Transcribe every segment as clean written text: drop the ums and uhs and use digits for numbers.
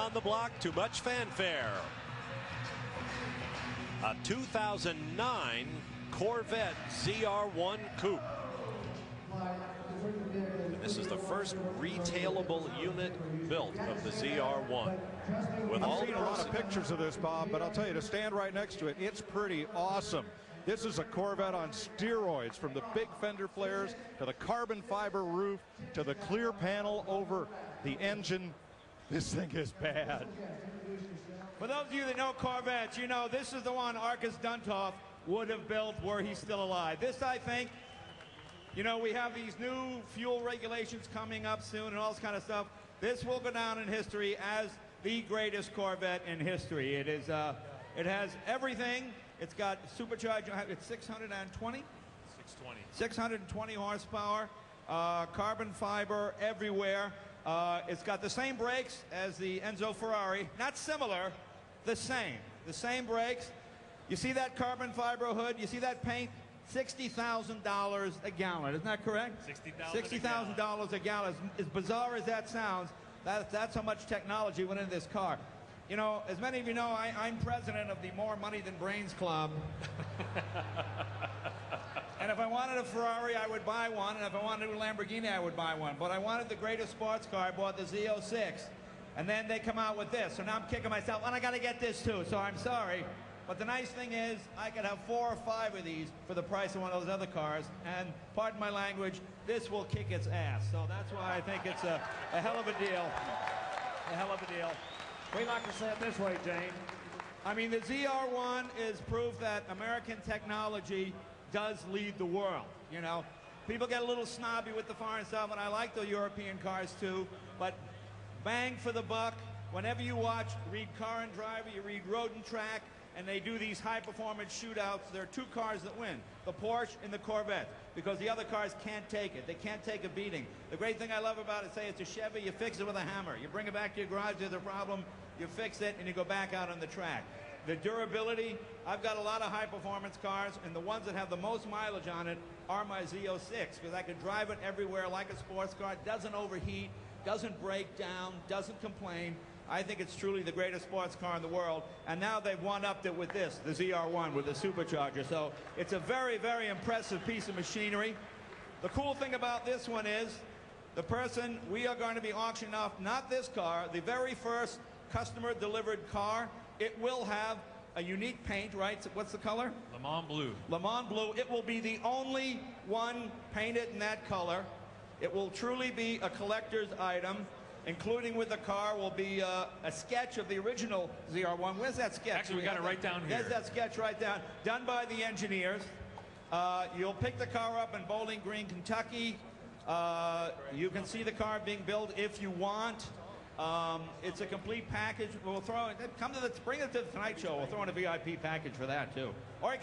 on the block, too much fanfare. A 2009 Corvette ZR-1 Coupe. And this is the first retailable unit built of the ZR-1. I've seen a lot of pictures of this, Bob, but I'll tell you, to stand right next to it, it's pretty awesome. This is a Corvette on steroids, from the big fender flares to the carbon fiber roof to the clear panel over the engine. This thing is bad. For those of you that know Corvettes, you know this is the one Arcus Duntoff would have built were he still alive. This, I think, you know, we have these new fuel regulations coming up soon and all this kind of stuff. This will go down in history as the greatest Corvette in history. It is, it has everything. It's got supercharged, it's 620? 620 horsepower, carbon fiber everywhere. It's got the same brakes as the Enzo Ferrari. Not similar, the same brakes. You see that carbon fiber hood? You see that paint? $60,000 a gallon. Isn't that correct? $60,000 a gallon. As bizarre as that sounds, that's how much technology went into this car. You know, as many of you know, I'm president of the More Money Than Brains Club. And if I wanted a Ferrari, I would buy one. And if I wanted a Lamborghini, I would buy one. But I wanted the greatest sports car. I bought the Z06. And then they come out with this. So now I'm kicking myself. And I got to get this, too. So I'm sorry. But the nice thing is, I could have 4 or 5 of these for the price of one of those other cars. And pardon my language, this will kick its ass. So that's why I think it's a hell of a deal. A hell of a deal. We like to say it this way, Jane. I mean, the ZR-1 is proof that American technology does lead the world. You know, people get a little snobby with the foreign stuff, and I like the European cars too, but bang for the buck. Whenever you read Car and Driver, you read Road and Track, and they do these high-performance shootouts, there are 2 cars that win, the Porsche and the Corvette, because the other cars can't take it. They can't take a beating. The great thing I love about it, say it's a Chevy, you fix it with a hammer. You bring it back to your garage, there's a problem, you fix it, and you go back out on the track. The durability, I've got a lot of high-performance cars, and the ones that have the most mileage on it are my Z06, because I can drive it everywhere like a sports car. It doesn't overheat, doesn't break down, doesn't complain. I think it's truly the greatest sports car in the world, and now they've one-upped it with this, the ZR-1 with the supercharger. So it's a very, very impressive piece of machinery. The cool thing about this one is the person we are going to be auctioning off, not this car, the very first customer-delivered car. It will have a unique paint, right? What's the color? Le Mans Blue. Le Mans Blue. It will be the only one painted in that color. It will truly be a collector's item. Including with the car will be a sketch of the original ZR-1. Where's that sketch? Actually, we got it right down here. There's that sketch right down, done by the engineers. You'll pick the car up in Bowling Green, Kentucky. You can see the car being built if you want. It's a complete package. We'll throw it. Bring it to the Tonight Show. We'll throw in a VIP package for that too. Or you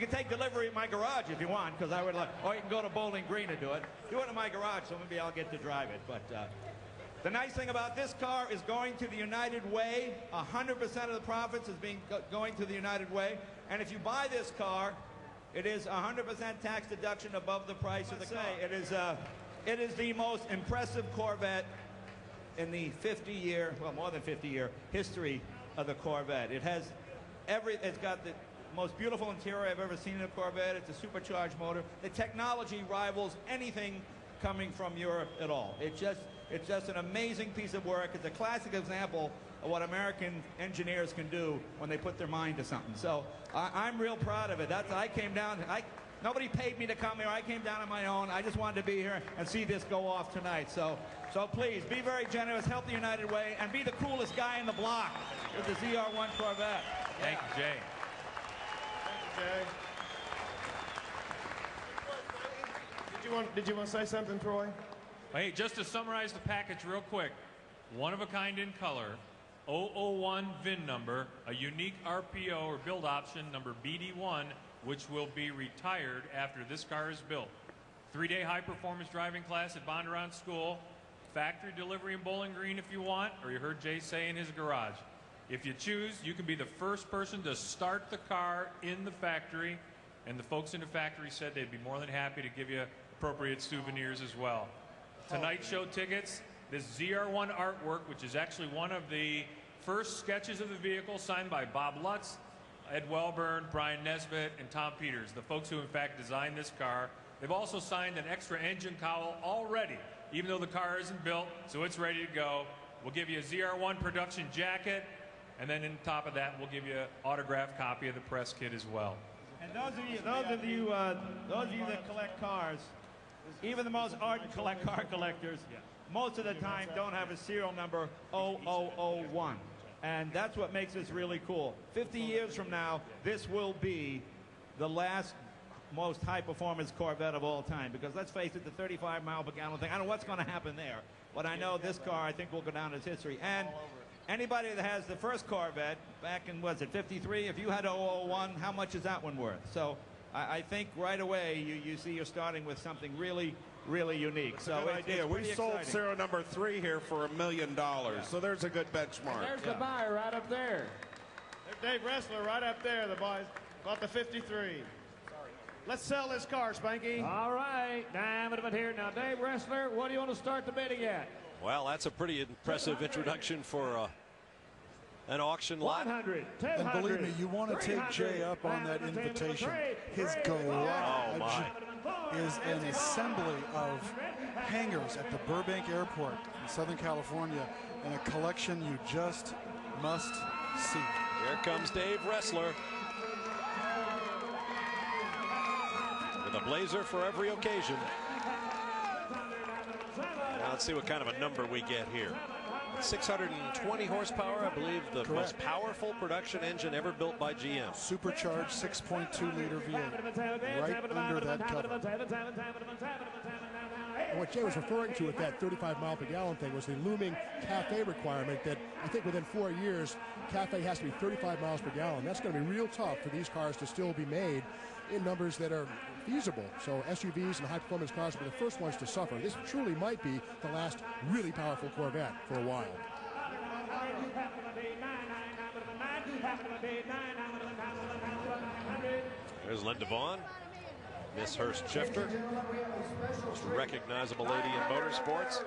can take delivery at my garage if you want, because I would like. Or you can go to Bowling Green and do it. Do it in my garage, so maybe I'll get to drive it. But the nice thing about this car is going to the United Way. 100% of the profits is going to the United Way. And if you buy this car, it is 100% tax deduction above the price of the car. It is the most impressive Corvette in the 50-year, well, more than 50-year history of the Corvette. It's got the most beautiful interior I've ever seen in a Corvette. It's a supercharged motor. The technology rivals anything coming from Europe at all. It's just an amazing piece of work. It's a classic example of what American engineers can do when they put their mind to something. So I'm real proud of it. I came down. Nobody paid me to come here. I came down on my own. I just wanted to be here and see this go off tonight. So please, be very generous, help the United Way, and be the coolest guy in the block with the ZR-1 Corvette. Thank you, Jay. Thank you, Jay. Did you want to say something, Troy? Hey, just to summarize the package real quick, one of a kind in color, 001 VIN number, a unique RPO or build option number BD1, which will be retired after this car is built. 3-day high-performance driving class at Bondurant School, factory delivery in Bowling Green if you want, or you heard Jay say in his garage. If you choose, you can be the first person to start the car in the factory, and the folks in the factory said they'd be more than happy to give you appropriate souvenirs as well. Tonight show tickets, this ZR-1 artwork, which is actually one of the first sketches of the vehicle signed by Bob Lutz, Ed Welburn, Brian Nesbitt, and Tom Peters, the folks who in fact designed this car. They've also signed an extra engine cowl already, even though the car isn't built, so it's ready to go. We'll give you a ZR-1 production jacket, and then on top of that, we'll give you an autographed copy of the press kit as well. And those of you that collect cars, even the most ardent car collectors, most of the time don't have a serial number 0001. And that's what makes this really cool. 50 years from now, this will be the last most high-performance Corvette of all time. Because let's face it, the 35-mile-per-gallon thing, I don't know what's going to happen there. But I know this car, I think, will go down as history. And anybody that has the first Corvette back in, was it 53? If you had 001, how much is that one worth? So I think right away you see you're starting with something really, really unique. So good idea. We sold serial number 3 here for $1 million. So there's a good benchmark. There's the buyer right up there. There's Dave Ressler right up there. The buy bought the 53. Let's sell this car, Spanky. All right, diamond here. Now, Dave Ressler, what do you want to start the bidding at? Well, that's a pretty impressive introduction for an auction lot. 100, 200, and believe me, you want to take Jay up on that invitation. His garage is an assembly of hangars at the Burbank Airport in Southern California, and a collection you just must see. Here comes Dave Ressler with a blazer for every occasion. Now let's see what kind of a number we get here. 620 horsepower, I believe the most powerful production engine ever built by GM. Supercharged 6.2-liter V8, right under that cover. And what Jay was referring to with that 35-mile-per-gallon thing was the looming CAFE requirement that I think within 4 years, CAFE has to be 35 miles per gallon. That's going to be real tough for these cars to still be made in numbers that are feasible. So SUVs and high-performance cars will be the first ones to suffer. This truly might be the last really powerful Corvette for a while. There's Linda Vaughn, Miss Hurst Schifter, most recognizable lady in motorsports.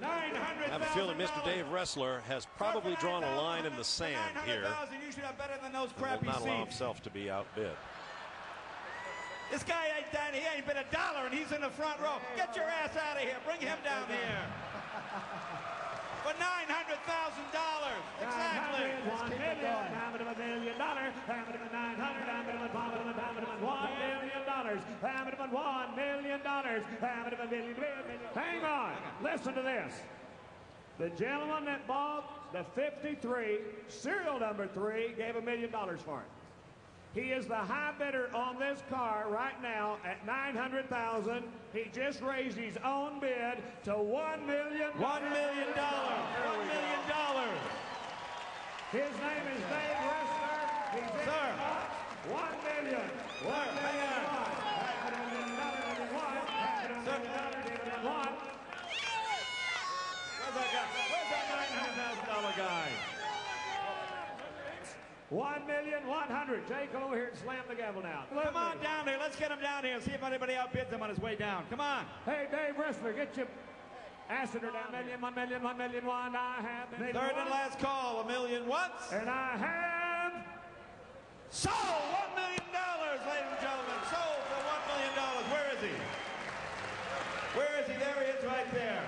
I have a feeling Mr. Dave Ressler has probably drawn a line in the sand here. You should have better than those Will crappy not allow seats. himself to be outbid. This guy ain't done. He ain't been $1, and he's in the front row. Get your ass out of here. Bring him down here. For $900,000. Exactly. $1 million. $1 million. Hang on. Listen to this. The gentleman that bought the 53, serial number 3, gave $1 million for it. He is the high bidder on this car right now at $900,000. He just raised his own bid to $1 million. $1 million. $1 million. His name is Dave Ressler. He's in Sir. $1 million. $1 million. Where's that $900,000 guy? 1,100,000. Jay, come over here and slam the gavel down. Come on down here. Let's get him down here and see if anybody outbids him on his way down. Come on. Hey, Dave Ressler, get your Asseter down. $1 million, $1 million, I have. Third and last call. $1 million once. And I have. Sold $1 million, ladies and gentlemen. Sold for $1 million. Where is he? Where is he? There he is right there.